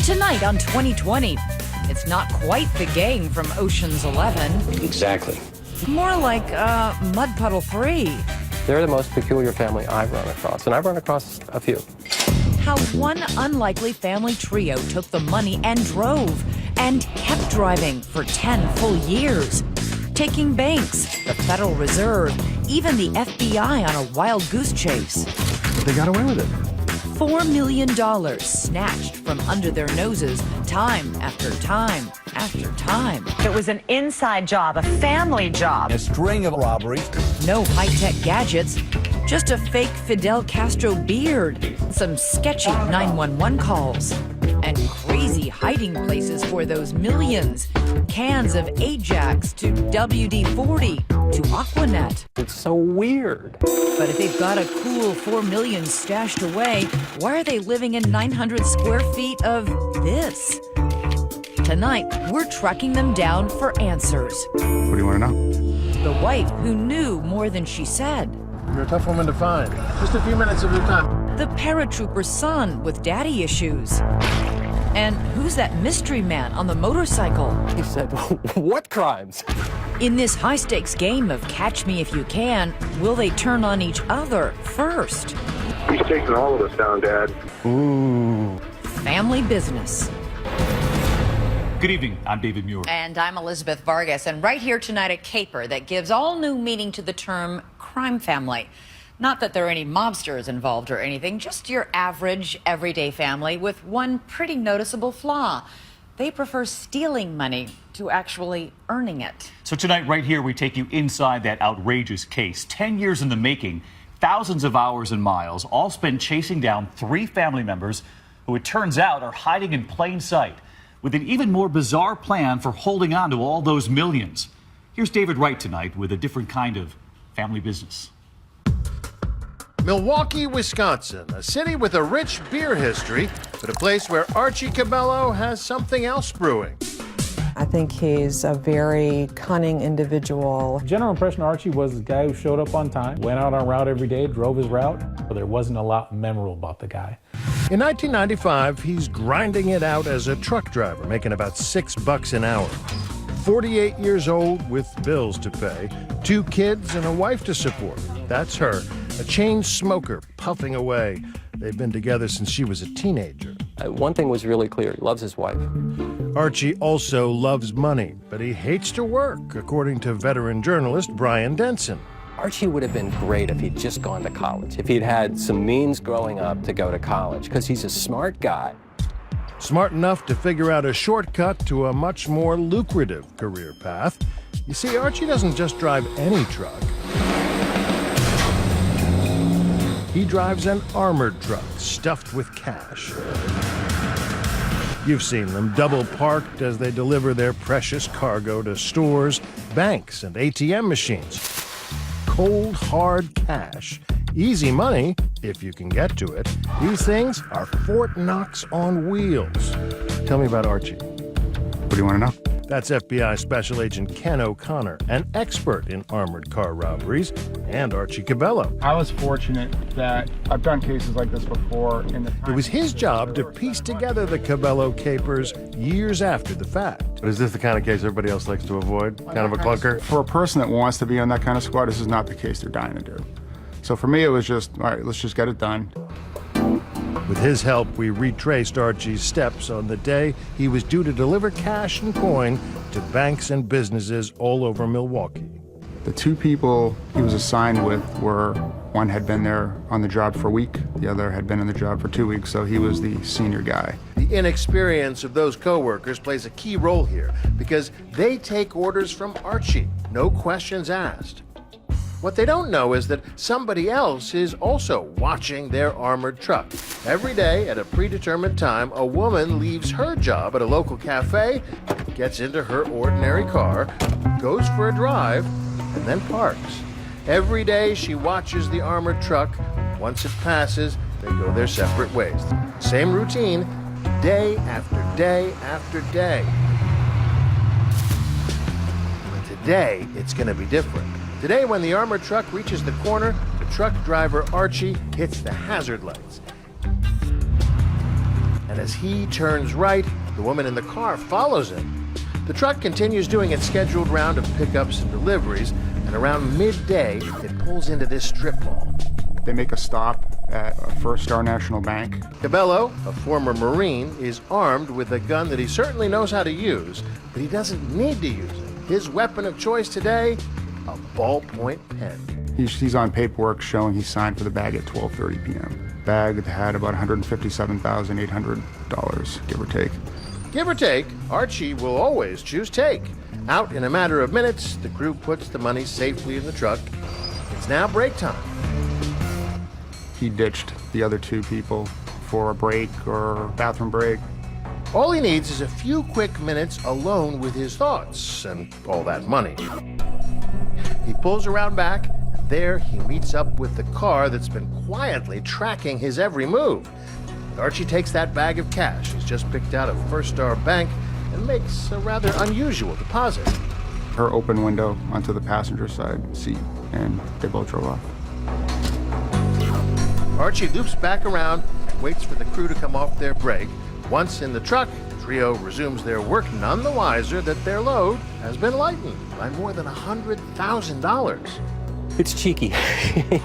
Tonight on 2020, it's not quite the gang from Ocean's 11. Exactly. More like Mud Puddle 3. They're the most peculiar family I've run across, and I've run across a few. How one unlikely family trio took the money and drove, and kept driving for 10 full years. Taking banks, the Federal Reserve, even the FBI on a wild goose chase. But they got away with it. $4 million snatched from under their noses time after time after time. It was an inside job, a family job. A string of robberies. No high-tech gadgets, just a fake Fidel Castro beard, some sketchy 911 calls, and crazy hiding places for those millions. Cans of Ajax to WD-40 to Aquanet. It's so weird. But if they've got a cool $4 million stashed away, why are they living in 900 square feet of this? Tonight, we're tracking them down for answers. What do you want to know? The wife who knew more than she said. You're a tough woman to find. Just a few minutes of your time. The paratrooper's son with daddy issues. And who's that mystery man on the motorcycle? He said, what crimes? In this high-stakes game of Catch Me If You Can, will they turn on each other first? He's taking all of us down, Dad. Ooh. Family business. Good evening, I'm David Muir. And I'm Elizabeth Vargas, and right here tonight a caper that gives all new meaning to the term crime family. Not that there are any mobsters involved or anything, just your average, everyday family with one pretty noticeable flaw. They prefer stealing money to actually earning it. So tonight, right here, we take you inside that outrageous case. 10 years in the making, thousands of hours and miles, all spent chasing down 3 family members who it turns out are hiding in plain sight with an even more bizarre plan for holding on to all those millions. Here's David Wright tonight with a different kind of family business. Milwaukee, Wisconsin, a city with a rich beer history, but a place where Archie Cabello has something else brewing. I think he's a very cunning individual. General impression of Archie was the guy who showed up on time, went out on route every day, drove his route, but there wasn't a lot memorable about the guy. In 1995, he's grinding it out as a truck driver, making about $6 an hour. 48 years old with bills to pay, 2 kids and a wife to support. That's her, a chain smoker puffing away. They've been together since she was a teenager. One thing was really clear. He loves his wife. Archie also loves money, but he hates to work, according to veteran journalist Brian Denson. Archie would have been great if he'd just gone to college, if he'd had some means growing up to go to college, because he's a smart guy. Smart enough to figure out a shortcut to a much more lucrative career path. You see, Archie doesn't just drive any truck. He drives an armored truck stuffed with cash. You've seen them double parked as they deliver their precious cargo to stores, banks, and ATM machines. Cold, hard cash. Easy money, if you can get to it. These things are Fort Knox on wheels. Tell me about Archie. What do you want to know? That's FBI Special Agent Ken O'Connor, an expert in armored car robberies, and Archie Cabello. I was fortunate that I've done cases like this before in the It was his job to piece together the Cabello capers years after the fact. But is this the kind of case everybody else likes to avoid? Kind of a clunker? For a person that wants to be on that kind of squad, this is not the case they're dying to do. So for me, it was just, all right, let's just get it done. With his help, we retraced Archie's steps on the day he was due to deliver cash and coin to banks and businesses all over Milwaukee. The 2 people he was assigned with were, one had been there on the job for a week, the other had been on the job for 2 weeks, so he was the senior guy. The inexperience of those co-workers plays a key role here because they take orders from Archie, no questions asked. What they don't know is that somebody else is also watching their armored truck. Every day at a predetermined time, a woman leaves her job at a local cafe, gets into her ordinary car, goes for a drive, and then parks. Every day she watches the armored truck. Once it passes, they go their separate ways. Same routine, day after day after day. But today, it's going to be different. Today, when the armored truck reaches the corner, the truck driver, Archie, hits the hazard lights. and as he turns right, the woman in the car follows him. The truck continues doing its scheduled round of pickups and deliveries, and around midday, it pulls into this strip mall. They make a stop at First Star National Bank. Cabello, a former Marine, is armed with a gun that he certainly knows how to use, but he doesn't need to use it. His weapon of choice today, a ballpoint pen. He's on paperwork showing he signed for the bag at 12:30 p.m. Bag had about $157,800, give or take. Give or take, Archie will always choose take. Out in a matter of minutes, the crew puts the money safely in the truck. It's now break time. He ditched the other two people for a break or bathroom break. All he needs is a few quick minutes alone with his thoughts and all that money. He pulls around back, and there he meets up with the car that's been quietly tracking his every move. Archie takes that bag of cash he's just picked out of First Star Bank and makes a rather unusual deposit. Her open window onto the passenger side seat, and they both drove off. Archie loops back around and waits for the crew to come off their break. Once in the truck, the trio resumes their work, none the wiser that their load has been lightened by more than $100,000. It's cheeky.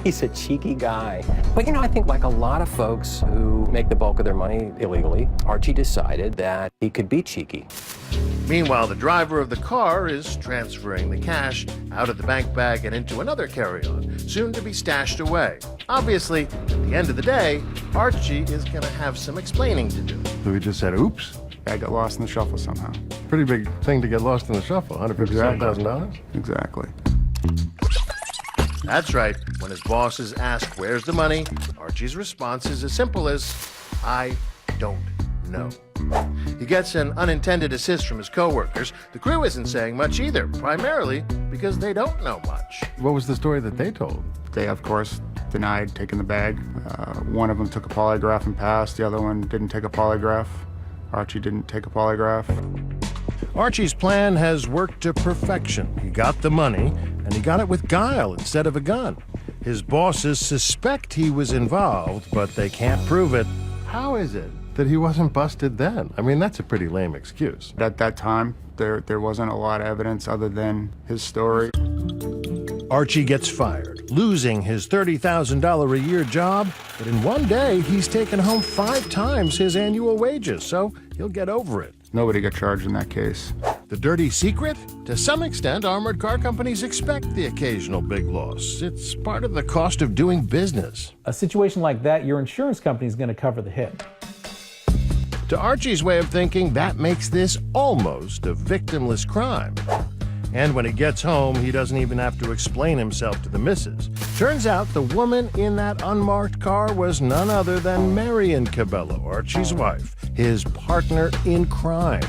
He's a cheeky guy. But I think like a lot of folks who make the bulk of their money illegally, Archie decided that he could be cheeky. Meanwhile, the driver of the car is transferring the cash out of the bank bag and into another carry-on, soon to be stashed away. Obviously, at the end of the day, Archie is going to have some explaining to do. So he just said, oops. Bag got lost in the shuffle somehow. Pretty big thing to get lost in the shuffle, $157,000? Exactly. That's right. When his bosses ask, where's the money? Archie's response is as simple as, I don't know. He gets an unintended assist from his coworkers. The crew isn't saying much either, primarily because they don't know much. What was the story that they told? They, of course, denied taking the bag. One of them took a polygraph and passed. The other one didn't take a polygraph. Archie didn't take a polygraph. Archie's plan has worked to perfection. He got the money, and he got it with guile instead of a gun. His bosses suspect he was involved, but they can't prove it. How is it that he wasn't busted then? I mean, that's a pretty lame excuse. At that time, there wasn't a lot of evidence other than his story. Archie gets fired, losing his $30,000 a year job, but in one day, he's taken home 5 times his annual wages, so he'll get over it. Nobody got charged in that case. The dirty secret? To some extent, armored car companies expect the occasional big loss. It's part of the cost of doing business. A situation like that, your insurance company is going to cover the hit. To Archie's way of thinking, that makes this almost a victimless crime. And when he gets home, he doesn't even have to explain himself to the missus. Turns out the woman in that unmarked car was none other than Marion Cabello, Archie's wife, his partner in crime.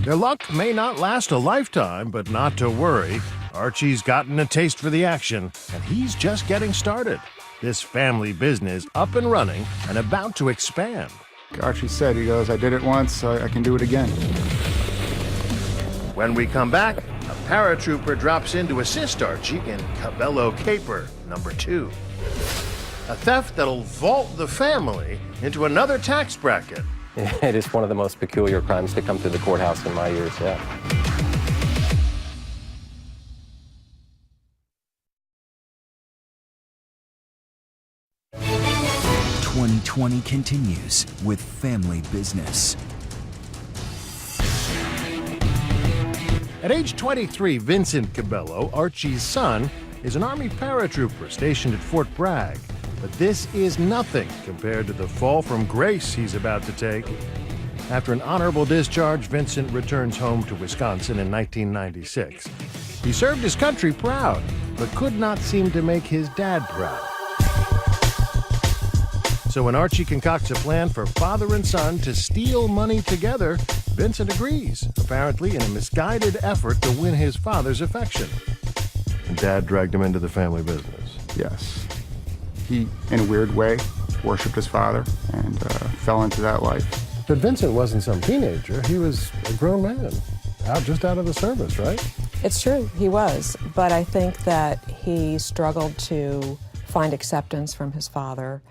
Their luck may not last a lifetime, but not to worry. Archie's gotten a taste for the action, and he's just getting started. This family business up and running and about to expand. Archie said, he goes, I did it once, so I can do it again. When we come back, a paratrooper drops in to assist Archie in Cabello Caper number 2. A theft that'll vault the family into another tax bracket. It is one of the most peculiar crimes to come through the courthouse in my years, yeah. 2020 continues with Family Business. At age 23, Vincent Cabello, Archie's son, is an Army paratrooper stationed at Fort Bragg. But this is nothing compared to the fall from grace he's about to take. After an honorable discharge, Vincent returns home to Wisconsin in 1996. He served his country proud, but could not seem to make his dad proud. So when Archie concocts a plan for father and son to steal money together, Vincent agrees, apparently in a misguided effort to win his father's affection. And Dad dragged him into the family business. Yes. He, in a weird way, worshipped his father and fell into that life. But Vincent wasn't some teenager. He was a grown man, just out of the service, right? It's true, he was. But I think that he struggled to find acceptance from his father.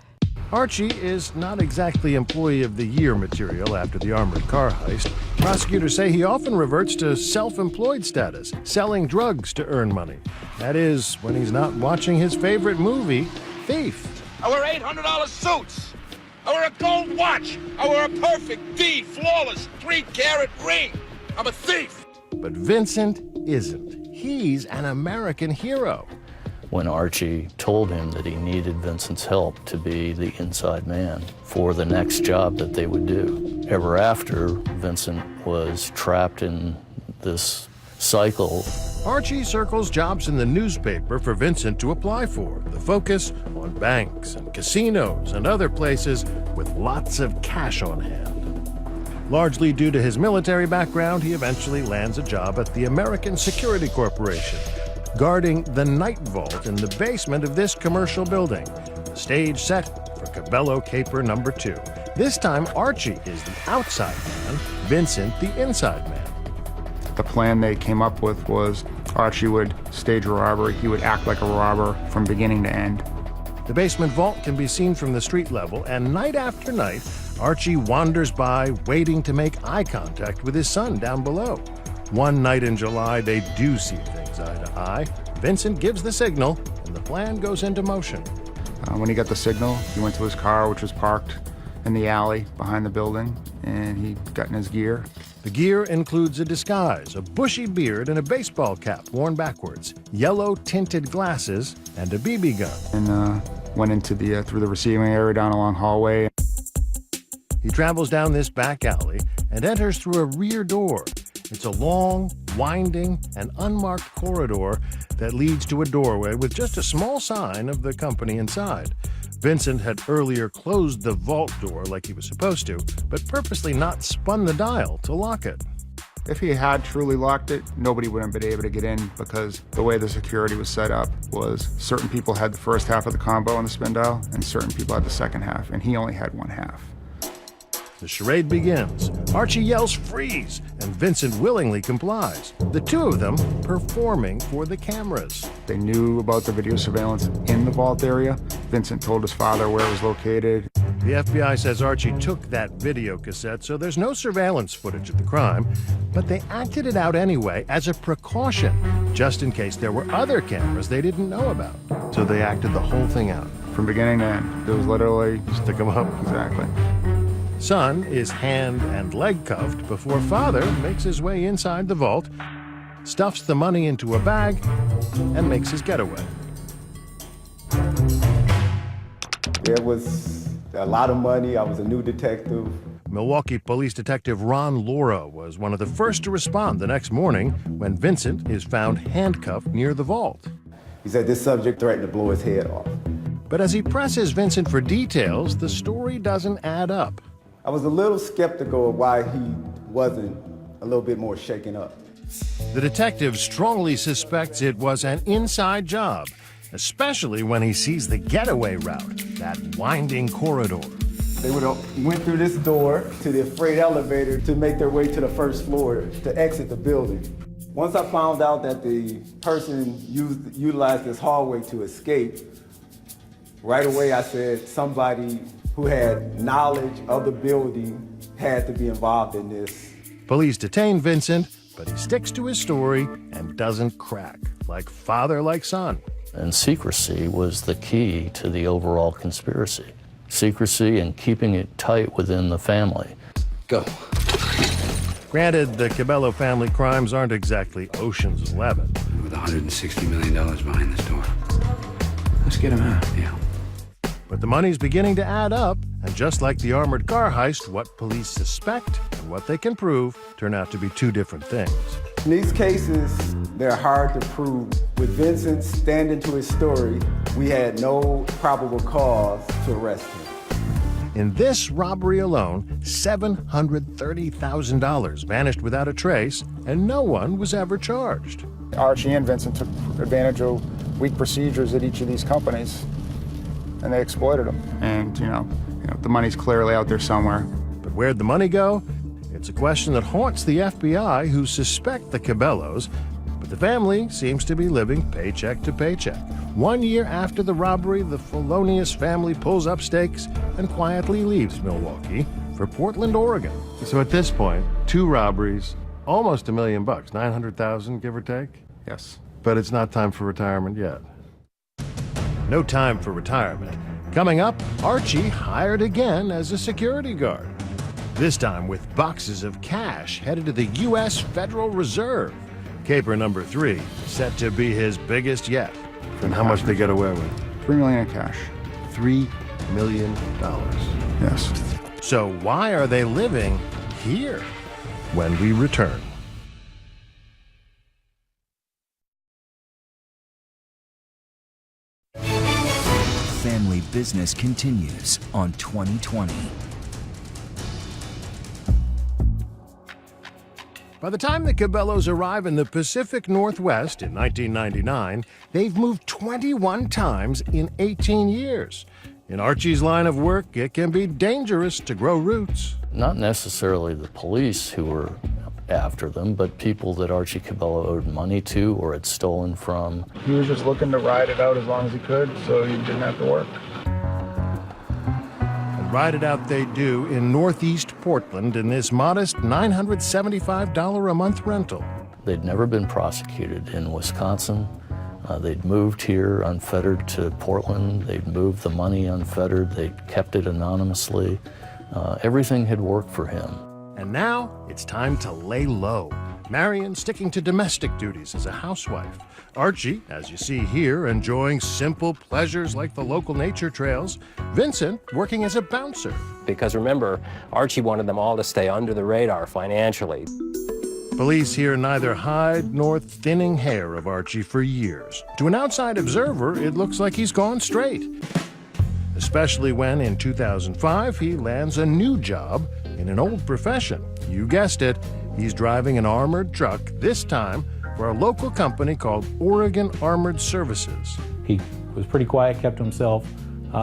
Archie is not exactly Employee of the Year material after the armored car heist. Prosecutors say he often reverts to self-employed status, selling drugs to earn money. That is, when he's not watching his favorite movie, Thief. I wear $800 suits. I wear a gold watch. I wear a perfect D, flawless, 3-carat ring. I'm a thief. But Vincent isn't. He's an American hero. When Archie told him that he needed Vincent's help to be the inside man for the next job that they would do. Ever after, Vincent was trapped in this cycle. Archie circles jobs in the newspaper for Vincent to apply for. The focus on banks and casinos and other places with lots of cash on hand. Largely due to his military background, he eventually lands a job at the American Security Corporation, guarding the night vault in the basement of this commercial building. The stage set for Cabello Caper number 2. This time, Archie is the outside man, Vincent the inside man. The plan they came up with was Archie would stage a robbery. He would act like a robber from beginning to end. The basement vault can be seen from the street level, and night after night, Archie wanders by, waiting to make eye contact with his son down below. One night in July, they do see things eye to eye. Vincent gives the signal, and the plan goes into motion. When he got the signal, he went to his car, which was parked in the alley behind the building, and he got in his gear. The gear includes a disguise, a bushy beard, and a baseball cap worn backwards, yellow-tinted glasses, and a BB gun. And went into through the receiving area down a long hallway. He travels down this back alley and enters through a rear door. It's a long, winding, and unmarked corridor that leads to a doorway with just a small sign of the company inside. Vincent had earlier closed the vault door like he was supposed to, but purposely not spun the dial to lock it. If he had truly locked it, nobody would have been able to get in, because the way the security was set up was certain people had the first half of the combo on the spin dial and certain people had the second half, and he only had one half. The charade begins. Archie yells freeze, and Vincent willingly complies. The two of them performing for the cameras. They knew about the video surveillance in the vault area. Vincent told his father where it was located. The FBI says Archie took that video cassette, so there's no surveillance footage of the crime, but they acted it out anyway as a precaution, just in case there were other cameras they didn't know about. So they acted the whole thing out. From beginning to end. It was literally... stick 'em up. Exactly. Son is hand and leg cuffed before father makes his way inside the vault, stuffs the money into a bag, and makes his getaway. There was a lot of money. I was a new detective. Milwaukee Police Detective Ron Laura was one of the first to respond the next morning when Vincent is found handcuffed near the vault. He said this subject threatened to blow his head off. But as he presses Vincent for details, the story doesn't add up. I was a little skeptical of why he wasn't a little bit more shaken up. The detective strongly suspects it was an inside job, especially when he sees the getaway route, that winding corridor. They would have went through this door to the freight elevator to make their way to the first floor to exit the building. Once I found out that the person utilized this hallway to escape, right away I said somebody who had knowledge of the building had to be involved in this. Police detain Vincent, but he sticks to his story and doesn't crack, like father, like son. And secrecy was the key to the overall conspiracy. Secrecy and keeping it tight within the family. Go. Granted, the Cabello family crimes aren't exactly Ocean's 11. With $160 million behind this door. Let's get him out. Yeah. But the money's beginning to add up, and just like the armored car heist, what police suspect and what they can prove turn out to be two different things. In these cases, they're hard to prove. With Vincent standing to his story, we had no probable cause to arrest him. In this robbery alone, $730,000 vanished without a trace, and no one was ever charged. Archie and Vincent took advantage of weak procedures at each of these companies, and they exploited them. And, you know, the money's clearly out there somewhere. But where'd the money go? It's a question that haunts the FBI, who suspect the Cabellos, but the family seems to be living paycheck to paycheck. 1 year after the robbery, the felonious family pulls up stakes and quietly leaves Milwaukee for Portland, Oregon. So at this point, 2 robberies, almost $1 million, 900,000, give or take? Yes. But it's not time for retirement yet. No time for retirement. Coming up, Archie hired again as a security guard. This time with boxes of cash headed to the U.S. Federal Reserve. Caper number 3, set to be his biggest yet. And how much they get away with? $3 million in cash. $3 million. Yes. So why are they living here? When we return. Family Business continues on 2020. By the time the Cabellos arrive in the Pacific Northwest in 1999, they've moved 21 times in 18 years. In Archie's line of work, it can be dangerous to grow roots. Not necessarily the police who were after them, but people that Archie Cabello owed money to or had stolen from. He was just looking to ride it out as long as he could so he didn't have to work. Ride it out they do in Northeast Portland in this modest $975 a month rental. They'd never been prosecuted in Wisconsin. They'd moved here unfettered to Portland. They'd moved the money unfettered. They'd kept it anonymously. Everything had worked for him. And now it's time to lay low. Marion sticking to domestic duties as a housewife. Archie, as you see here, enjoying simple pleasures like the local nature trails. Vincent working as a bouncer. Because remember, Archie wanted them all to stay under the radar financially. Police hear neither hide nor thinning hair of Archie for years. To an outside observer, it looks like he's gone straight. Especially when, in 2005, he lands a new job in an old profession. You guessed it, he's driving an armored truck, this time for a local company called Oregon Armored Services. He was pretty quiet, kept to himself.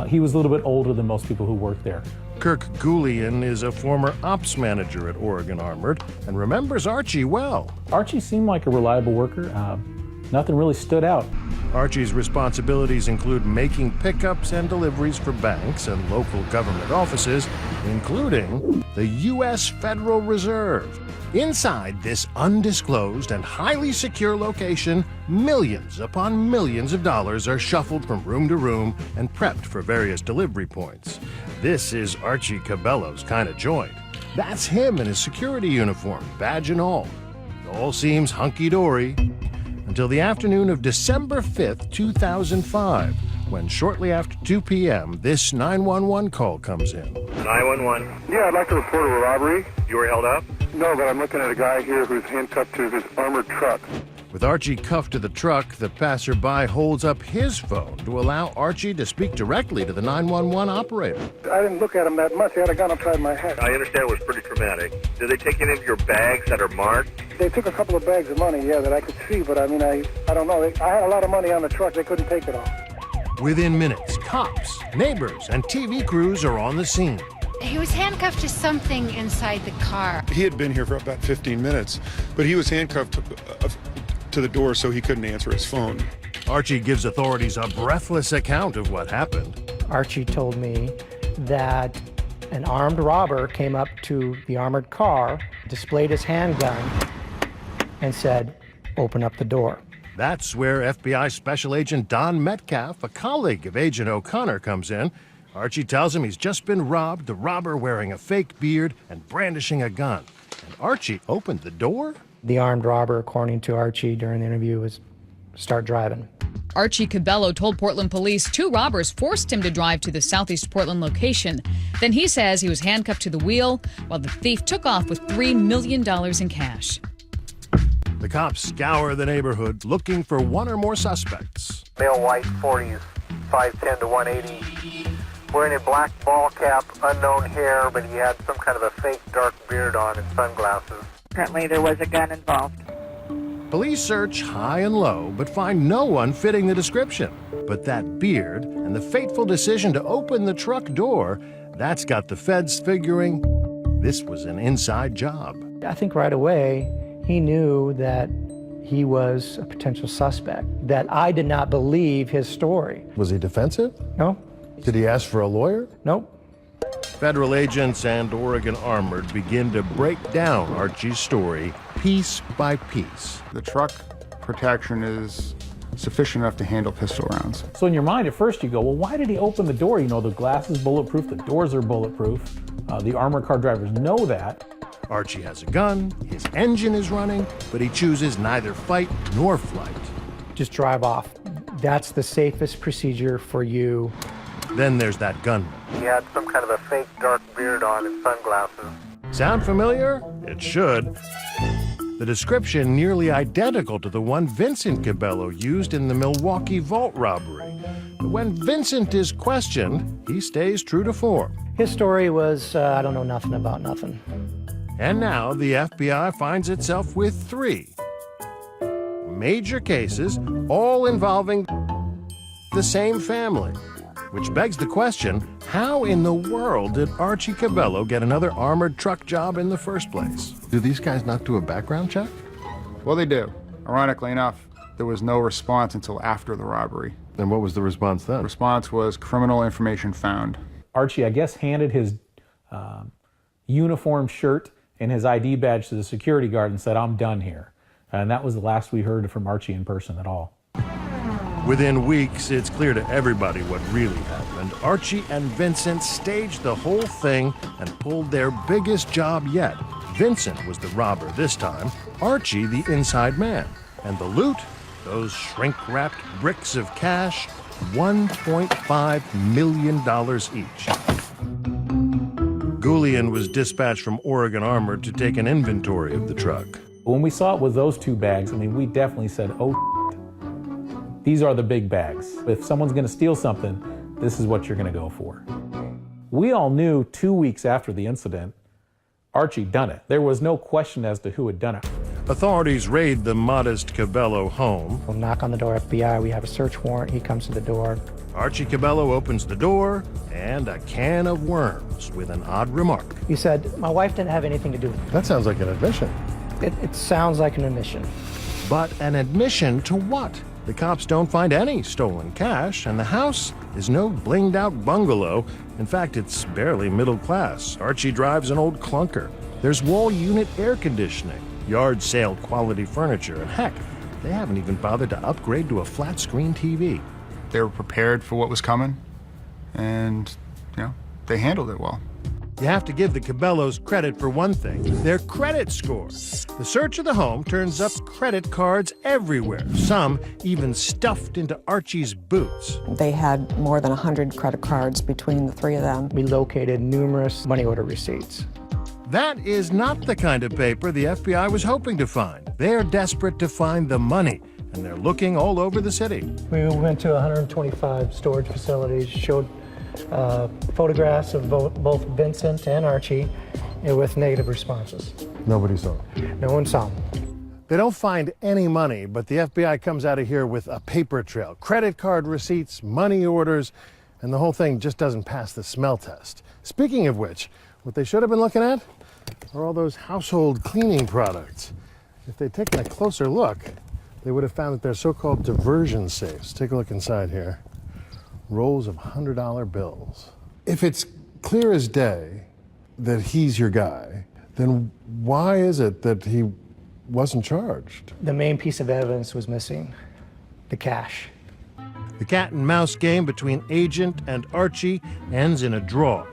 He was a little bit older than most people who worked there. Kirk Goulian is a former ops manager at Oregon Armored and remembers Archie well. Archie seemed like a reliable worker. Nothing really stood out. Archie's responsibilities include making pickups and deliveries for banks and local government offices, including the U.S. Federal Reserve. Inside this undisclosed and highly secure location, millions upon millions of dollars are shuffled from room to room and prepped for various delivery points. This is Archie Cabello's kind of joint. That's him in his security uniform, badge and all. It all seems hunky-dory until the afternoon of December 5th, 2005, when shortly after 2 p.m., this 911 call comes in. 911. Yeah, I'd like to report a robbery. You were held up? No, but I'm looking at a guy here who's handcuffed to his armored truck. With Archie cuffed to the truck, the passerby holds up his phone to allow Archie to speak directly to the 911 operator. I didn't look at him that much. He had a gun upside my head. I understand it was pretty traumatic. Did they take any of your bags that are marked? They took a couple of bags of money, yeah, that I could see, but I mean, I don't know. I had a lot of money on the truck. They couldn't take it all. Within minutes, cops, neighbors, and TV crews are on the scene. He was handcuffed to something inside the car. He had been here for about 15 minutes, but he was handcuffed to the door so he couldn't answer his phone. Archie gives authorities a breathless account of what happened. Archie told me that an armed robber came up to the armored car, displayed his handgun, and said, "Open up the door." That's where FBI Special Agent Don Metcalf, a colleague of Agent O'Connor, comes in. Archie tells him he's just been robbed, the robber wearing a fake beard and brandishing a gun. And Archie opened the door? The armed robber, according to Archie during the interview, was start driving. Archie Cabello told Portland police 2 robbers forced him to drive to the Southeast Portland location. Then he says he was handcuffed to the wheel while the thief took off with $3 million in cash. The cops scour the neighborhood looking for one or more suspects. Male white, 40s, 5'10 to 180. Wearing a black ball cap, unknown hair, but he had some kind of a fake dark beard on and sunglasses. Apparently there was a gun involved. Police search high and low, but find no one fitting the description. But that beard and the fateful decision to open the truck door, that's got the feds figuring this was an inside job. I think right away he knew that he was a potential suspect, that I did not believe his story. Was he defensive? No. Did he ask for a lawyer? Nope. Federal agents and Oregon Armored begin to break down Archie's story piece by piece. The truck protection is sufficient enough to handle pistol rounds. So in your mind at first you go, well, why did he open the door? You know, the glass is bulletproof, the doors are bulletproof. The armored car drivers know that. Archie has a gun, his engine is running, but he chooses neither fight nor flight. Just drive off. That's the safest procedure for you. Then there's that gunman. He had some kind of a fake dark beard on and sunglasses. Sound familiar? It should. The description nearly identical to the one Vincent Cabello used in the Milwaukee vault robbery. But when Vincent is questioned, he stays true to form. His story was, I don't know nothing about nothing. And now the FBI finds itself with 3 major cases, all involving the same family. Which begs the question, how in the world did Archie Cabello get another armored truck job in the first place? Do these guys not do a background check? Well, they do. Ironically enough, there was no response until after the robbery. And what was the response then? The response was criminal information found. Archie, I guess, handed his uniform shirt and his ID badge to the security guard and said, I'm done here. And that was the last we heard from Archie in person at all. Within weeks, it's clear to everybody what really happened. Archie and Vincent staged the whole thing and pulled their biggest job yet. Vincent was the robber this time, Archie the inside man. And the loot, those shrink-wrapped bricks of cash, $1.5 million each. Goulian was dispatched from Oregon Armored to take an inventory of the truck. When we saw it with those 2 bags, I mean, we definitely said, oh, these are the big bags. If someone's going to steal something, this is what you're going to go for. We all knew 2 weeks after the incident, Archie done it. There was no question as to who had done it. Authorities raid the modest Cabello home. We'll knock on the door, FBI, we have a search warrant. He comes to the door. Archie Cabello opens the door and a can of worms with an odd remark. He said, my wife didn't have anything to do with it. That sounds like an admission. It sounds like an admission. But an admission to what? The cops don't find any stolen cash, and the house is no blinged-out bungalow. In fact, it's barely middle class. Archie drives an old clunker. There's wall unit air conditioning, yard sale quality furniture, and heck, they haven't even bothered to upgrade to a flat-screen TV. They were prepared for what was coming, and, they handled it well. You have to give the Cabellos credit for one thing, their credit score. The search of the home turns up credit cards everywhere, some even stuffed into Archie's boots. They had more than 100 credit cards between the 3 of them. We located numerous money order receipts. That is not the kind of paper the FBI was hoping to find. They are desperate to find the money, and they're looking all over the city. We went to 125 storage facilities, showed photographs of both Vincent and Archie with negative responses. Nobody saw No one saw them. They don't find any money, but the FBI comes out of here with a paper trail, credit card receipts, money orders, and the whole thing just doesn't pass the smell test. Speaking of which, what they should have been looking at are all those household cleaning products. If they'd taken a closer look, they would have found that they're so-called diversion safes. Take a look inside here. Rolls of $100 bills. If it's clear as day that he's your guy, then why is it that he wasn't charged? The main piece of evidence was missing, the cash. The cat and mouse game between Agent and Archie ends in a draw.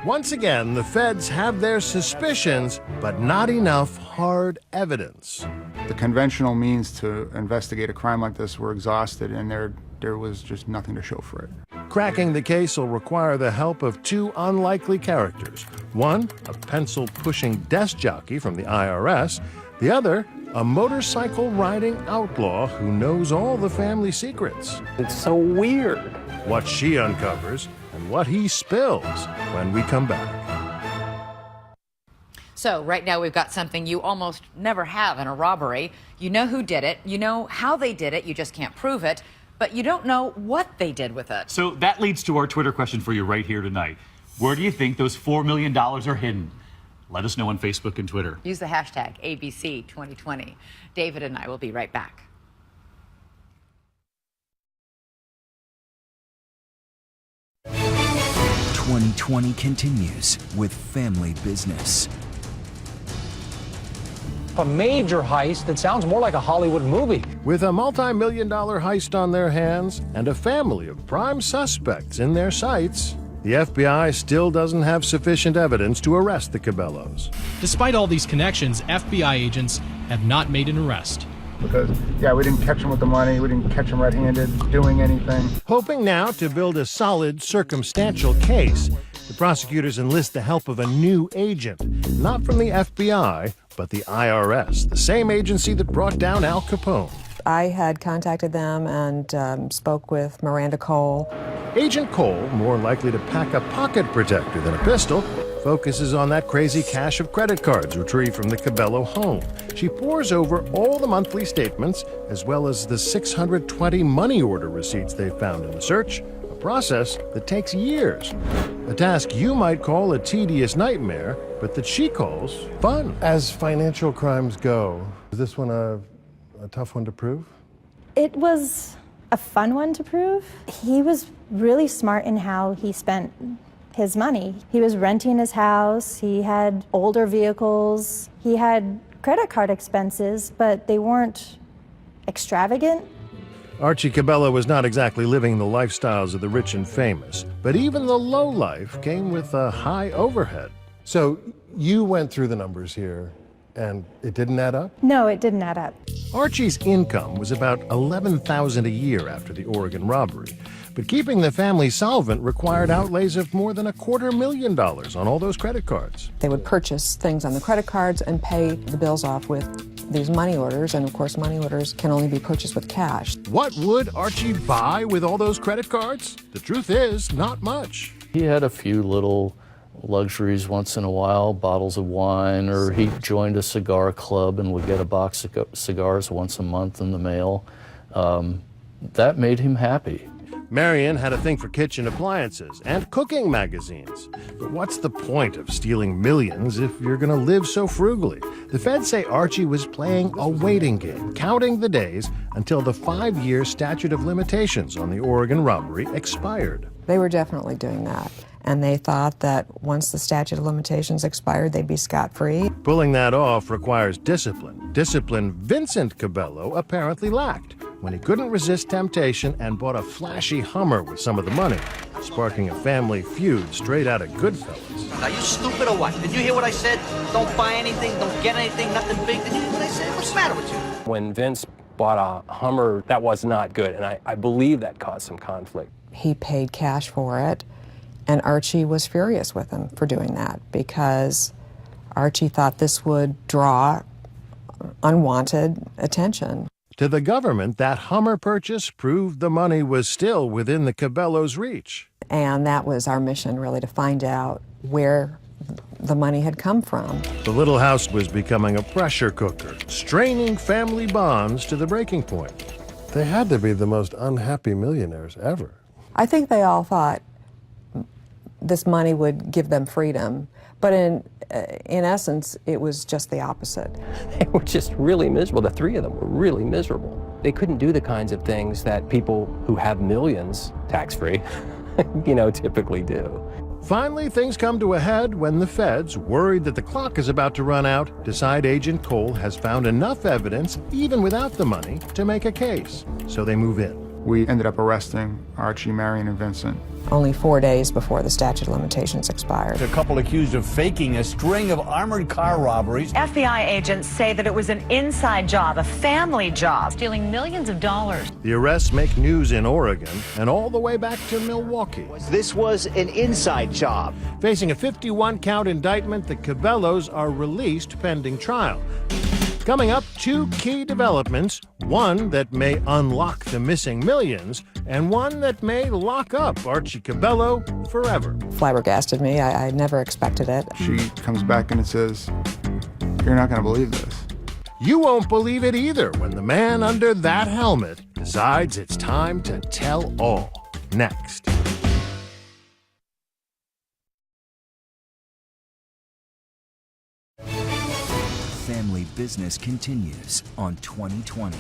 Once again, the feds have their suspicions, but not enough hard evidence. The conventional means to investigate a crime like this were exhausted, and there was just nothing to show for it. Cracking the case will require the help of 2 unlikely characters. One, a pencil-pushing desk jockey from the IRS. The other, a motorcycle-riding outlaw who knows all the family secrets. It's so weird. What she uncovers and what he spills when we come back. So right now we've got something you almost never have in a robbery. You know who did it, you know how they did it, you just can't prove it, but you don't know what they did with it. So that leads to our Twitter question for you right here tonight. Where do you think those $4 million are hidden? Let us know on Facebook and Twitter. Use the hashtag ABC2020. David and I will be right back. "2020 continues with Family Business. A major heist that sounds more like a Hollywood movie. With a multi-million-dollar heist on their hands and a family of prime suspects in their sights, the FBI still doesn't have sufficient evidence to arrest the Cabellos. Despite all these connections, FBI agents have not made an arrest. Because, yeah, we didn't catch him with the money. We didn't catch him red-handed doing anything. Hoping now to build a solid circumstantial case, the prosecutors enlist the help of a new agent, not from the FBI, but the IRS, the same agency that brought down Al Capone. I had contacted them and spoke with Miranda Cole. Agent Cole, more likely to pack a pocket protector than a pistol, focuses on that crazy cache of credit cards retrieved from the Cabello home. She pores over all the monthly statements, as well as the 620 money order receipts they found in the search, a process that takes years. A task you might call a tedious nightmare, but that she calls fun. As financial crimes go, is this one a tough one to prove? It was a fun one to prove. He was really smart in how he spent his money. He was renting his house, he had older vehicles, he had credit card expenses, but they weren't extravagant. Archie Cabello was not exactly living the lifestyles of the rich and famous, but even the low life came with a high overhead. So you went through the numbers here, and it didn't add up? No, it didn't add up. Archie's income was about $11,000 a year after the Oregon robbery, but keeping the family solvent required outlays of more than $250,000 on all those credit cards. They would purchase things on the credit cards and pay the bills off with these money orders, and of course money orders can only be purchased with cash. What would Archie buy with all those credit cards? The truth is, not much. He had a few little luxuries once in a while, bottles of wine, or he joined a cigar club and would get a box of cigars once a month in the mail. That made him happy. Marion had a thing for kitchen appliances and cooking magazines. But what's the point of stealing millions if you're going to live so frugally? The feds say Archie was playing a waiting game, counting the days until the 5-year statute of limitations on the Oregon robbery expired. They were definitely doing that. And they thought that once the statute of limitations expired, they'd be scot-free. Pulling that off requires discipline. Discipline Vincent Cabello apparently lacked when he couldn't resist temptation and bought a flashy Hummer with some of the money, sparking a family feud straight out of Goodfellas. Are you stupid or what? Did you hear what I said? Don't buy anything, don't get anything, nothing big. Did you hear what I said? What's the matter with you? When Vince bought a Hummer, that was not good, and I believe that caused some conflict. He paid cash for it, and Archie was furious with him for doing that because Archie thought this would draw unwanted attention. To the government, that Hummer purchase proved the money was still within the Cabellos' reach. And that was our mission, really, to find out where the money had come from. The little house was becoming a pressure cooker, straining family bonds to the breaking point. They had to be the most unhappy millionaires ever. I think they all thought this money would give them freedom, but in essence, it was just the opposite. They were just really miserable. The three of them were really miserable. They couldn't do the kinds of things that people who have millions tax-free, typically do. Finally, things come to a head when the feds, worried that the clock is about to run out, decide Agent Cole has found enough evidence, even without the money, to make a case. So they move in. We ended up arresting Archie, Marion, and Vincent. Only 4 days before the statute of limitations expired. A couple accused of faking a string of armored car robberies. FBI agents say that it was an inside job, a family job, stealing millions of dollars. The arrests make news in Oregon and all the way back to Milwaukee. This was an inside job. Facing a 51-count indictment, the Cabellos are released pending trial. Coming up, 2 key developments, one that may unlock the missing millions, and one that may lock up Archie Cabello forever. Flabbergasted me. I never expected it. She comes back and it says, "You're not going to believe this." You won't believe it either when the man under that helmet decides it's time to tell all. Next. Family Business continues on 2020.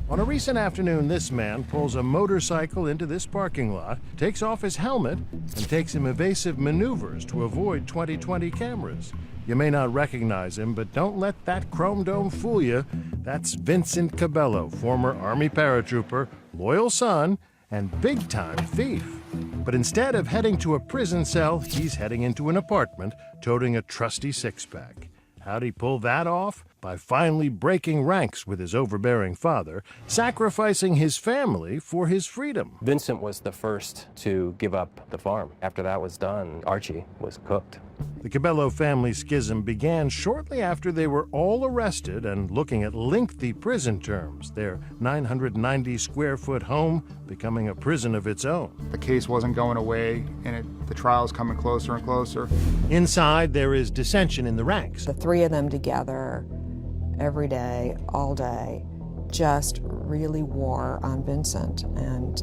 On a recent afternoon, this man pulls a motorcycle into this parking lot, takes off his helmet, and takes some evasive maneuvers to avoid 2020 cameras. You may not recognize him, but don't let that chrome dome fool you. That's Vincent Cabello, former Army paratrooper, loyal son, and big-time thief. But instead of heading to a prison cell, he's heading into an apartment, toting a trusty six-pack. How'd he pull that off? By finally breaking ranks with his overbearing father, sacrificing his family for his freedom. Vincent was the first to give up the farm. After that was done, Archie was cooked. The Cabello family schism began shortly after they were all arrested and looking at lengthy prison terms, their 990-square-foot home becoming a prison of its own. The case wasn't going away, and the trial's coming closer and closer. Inside, there is dissension in the ranks. The three of them together, every day, all day, just really wore on Vincent, and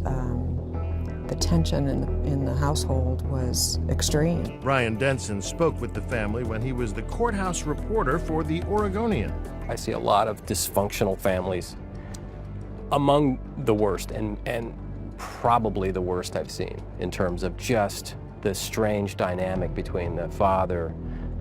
the tension in the household was extreme. Brian Denson spoke with the family when he was the courthouse reporter for the Oregonian. I see a lot of dysfunctional families, among the worst, and probably the worst I've seen in terms of just the strange dynamic between the father,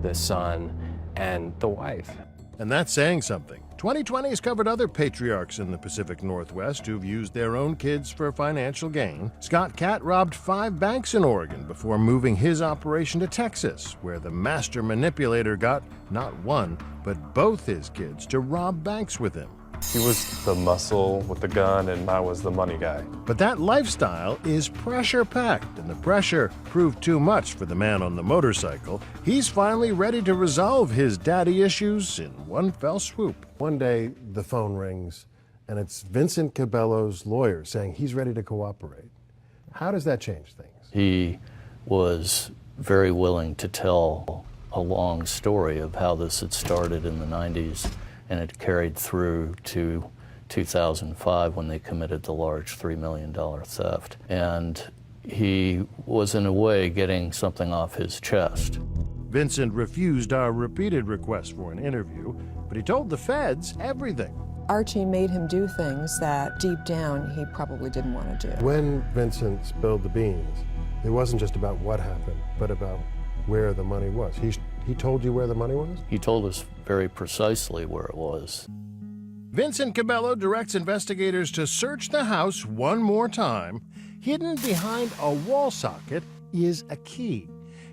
the son, and the wife. And that's saying something. 2020 has covered other patriarchs in the Pacific Northwest who've used their own kids for financial gain. Scott Catt robbed 5 banks in Oregon before moving his operation to Texas, where the master manipulator got not one, but both his kids to rob banks with him. He was the muscle with the gun, and I was the money guy. But that lifestyle is pressure-packed, and the pressure proved too much for the man on the motorcycle. He's finally ready to resolve his daddy issues in one fell swoop. One day, the phone rings, and it's Vincent Cabello's lawyer saying he's ready to cooperate. How does that change things? He was very willing to tell a long story of how this had started in the 90s, and it carried through to 2005 when they committed the large $3 million theft. And he was, in a way, getting something off his chest. Vincent refused our repeated requests for an interview, but he told the feds everything. Archie made him do things that deep down he probably didn't want to do. When Vincent spilled the beans, it wasn't just about what happened, but about where the money was. He told you where the money was? He told us very precisely where it was. Vincent Cabello directs investigators to search the house one more time. Hidden behind a wall socket is a key.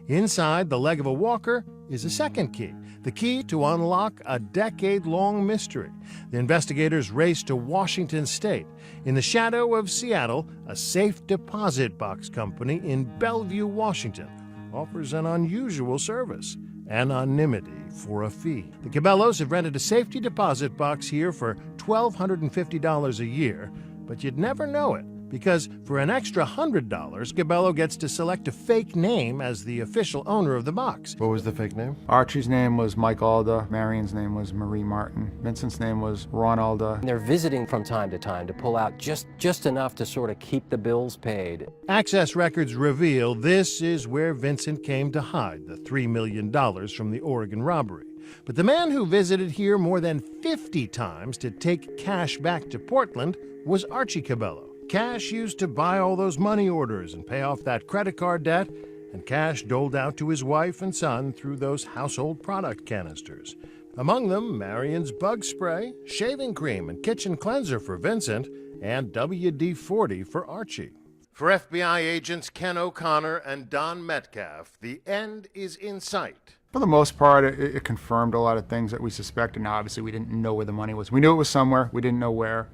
Inside the leg of a walker is a second key, the key to unlock a decade-long mystery. The investigators race to Washington State. In the shadow of Seattle, a safe deposit box company in Bellevue, Washington, offers an unusual service: anonymity for a fee. The Cabellos have rented a safety deposit box here for $1,250 a year, but you'd never know it, because for an extra $100, Cabello gets to select a fake name as the official owner of the box. What was the fake name? Archie's name was Mike Alda. Marion's name was Marie Martin. Vincent's name was Ron Alda. And they're visiting from time to time to pull out just enough to sort of keep the bills paid. Access records reveal this is where Vincent came to hide the $3 million from the Oregon robbery. But the man who visited here more than 50 times to take cash back to Portland was Archie Cabello. Cash used to buy all those money orders and pay off that credit card debt, and cash doled out to his wife and son through those household product canisters. Among them, Marion's bug spray, shaving cream, and kitchen cleanser for Vincent, and WD-40 for Archie. For FBI agents Ken O'Connor and Don Metcalf, the end is in sight. For the most part, it confirmed a lot of things that we suspected. Now, obviously, we didn't know where the money was. We knew it was somewhere. We didn't know where.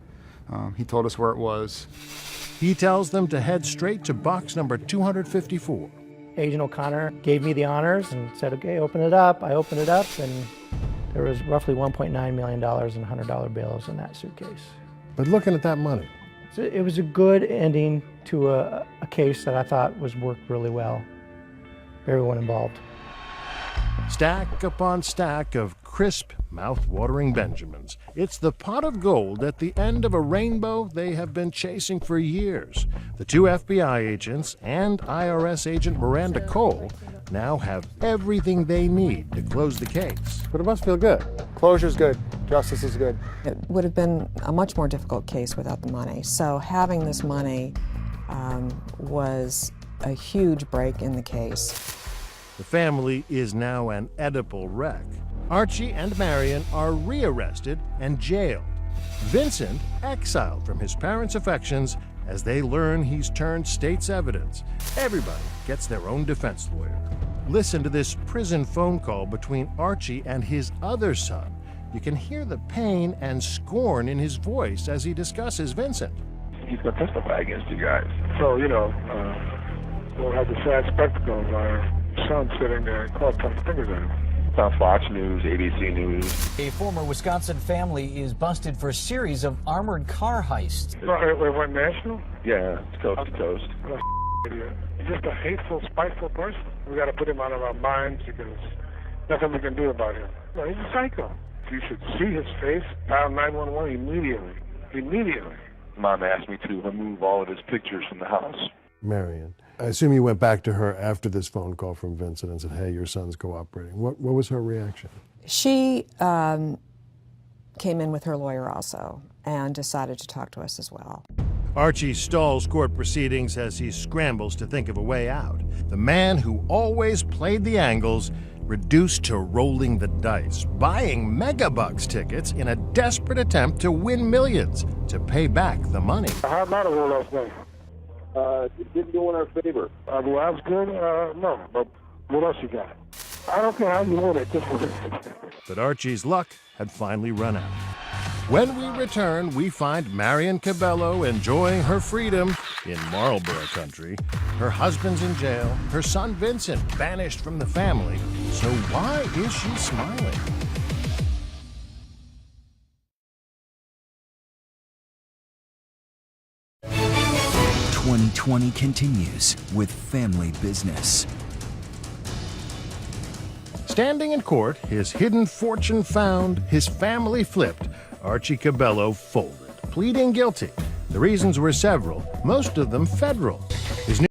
He told us where it was. He tells them to head straight to box number 254. Agent O'Connor gave me the honors and said, okay, open it up. I opened it up, and there was roughly $1.9 million in $100 bills in that suitcase. But looking at that money. So it was a good ending to a case that I thought was worked really well. Everyone involved. Stack upon stack of crisp, mouth-watering Benjamins. It's the pot of gold at the end of a rainbow they have been chasing for years. The two FBI agents and IRS agent Miranda Cole now have everything they need to close the case. But it must feel good. Closure's good. Justice is good. It would have been a much more difficult case without the money. So having this money was a huge break in the case. The family is now an Oedipal wreck. Archie and Marion are rearrested and jailed. Vincent exiled from his parents' affections as they learn he's turned state's evidence. Everybody gets their own defense lawyer. Listen to this prison phone call between Archie and his other son. You can hear the pain and scorn in his voice as he discusses Vincent. He's going to testify against you guys. So, we'll have the sad spectacle of our son sitting there and pointing fingers at him. It's on Fox News, ABC News. A former Wisconsin family is busted for a series of armored car heists. Wait, what, national? Yeah, it's coast to coast. What a idiot. He's just a hateful, spiteful person. We got to put him out of our minds because nothing we can do about him. No, he's a psycho. You should see his face. Dial 911 immediately. Immediately. Mom asked me to remove all of his pictures from the house. Marion, I assume you went back to her after this phone call from Vincent and said, hey, your son's cooperating. What was her reaction? She came in with her lawyer also and decided to talk to us as well. Archie stalls court proceedings as he scrambles to think of a way out. The man who always played the angles reduced to rolling the dice, buying megabucks tickets in a desperate attempt to win millions to pay back the money. How about a roll last night? It didn't go in our favor. The odds good? No, but what else you got? I don't care how you win it, just win it. But Archie's luck had finally run out. When we return, we find Marion Cabello enjoying her freedom in Marlboro country. Her husband's in jail, her son Vincent banished from the family. So why is she smiling? "2020 continues with Family Business." Standing in court, his hidden fortune found, his family flipped, Archie Cabello folded, pleading guilty. The reasons were several, most of them federal.